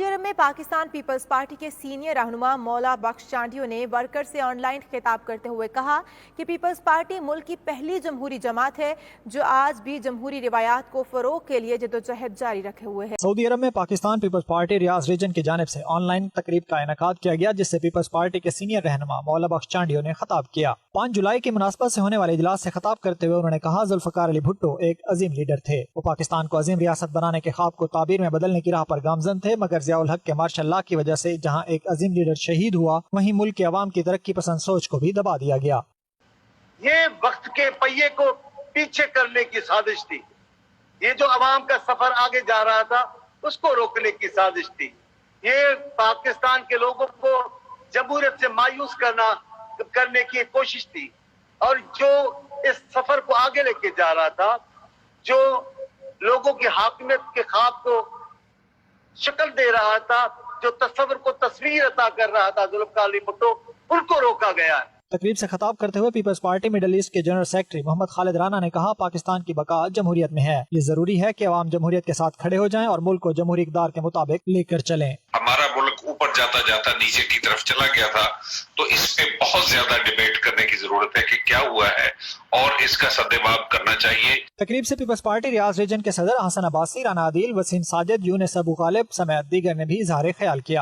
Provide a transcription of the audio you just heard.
سعودی عرب میں Pakistan Peoples party کے senior رہنما مولا بخش چانڈیو نے ورکر سے آن لائن خطاب کرتے ہوئے کہا کہ پیپلز پارٹی ملک کی پہلی جمہوری جماعت ہے جو آج بھی جمہوری روایات کو فروغ کے لیے جدوجہد جاری رکھے ہوئے ہے۔ سعودی عرب میں پاکستان پیپلز پارٹی ریاض ریجن کی جانب سے آن لائن تقریب کا انعقاد کیا گیا، جس سے پیپلز پارٹی کے سینئر رہنما مولا بخش چانڈیو نے خطاب کیا۔ 5 جولائی کی مناسبت سے ہونے والے اجلاس سے خطاب کرتے ہوئے انہوں نے کہا ذوالفقار علی بھٹو ایک عظیم لیڈر تھے، وہ پاکستان کو عظیم ریاست بنانے کے خواب کو تعبیر میں بدلنے کی راہ پر گامزن تھے، مگر ضیاء الحق کے مارشل لا کی وجہ سے جہاں ایک عظیم لیڈر شہید ہوا، وہیں ملک کے عوام کی ترقی پسند سوچ کو بھی دبا دیا گیا۔ یہ وقت کے پہیے کو پیچھے کرنے کی سازش تھی، یہ جو عوام کا سفر آگے جا رہا تھا اس کو روکنے کی سازش تھی، یہ پاکستان کے لوگوں کو جمہوریت سے مایوس کرنے کی کوشش تھی، اور جو اس سفر کو آگے لے کے جا رہا تھا، جو لوگوں کی حاکمیت کے خواب کو شکل دے رہا تھا، جو تصور کو تصویر عطا کر رہا تھا ذوالفقار علی بھٹو، ان کو روکا گیا ہے۔ تقریب سے خطاب کرتے ہوئے پیپلز پارٹی مڈل ایسٹ کے جنرل سیکرٹری محمد خالد رانا نے کہا پاکستان کی بقا جمہوریت میں ہے، یہ ضروری ہے کہ عوام جمہوریت کے ساتھ کھڑے ہو جائیں اور ملک کو جمہوری اقدار کے مطابق لے کر چلیں۔ ہمارا ملک اوپر جاتا جاتا نیچے کی طرف چلا گیا تھا، تو اس پہ بہت زیادہ ڈیبیٹ کرنے کی ضرورت ہے کہ کیا ہوا ہے اور اس کا سدباب کرنا چاہیے۔ تقریب سے پیپلز پارٹی ریاض ریجن کے صدر حسن عباسی، رانا عادل، وسیم ساجد، یونس ابو غالب سمیت دیگر نے بھی اظہار خیال کیا۔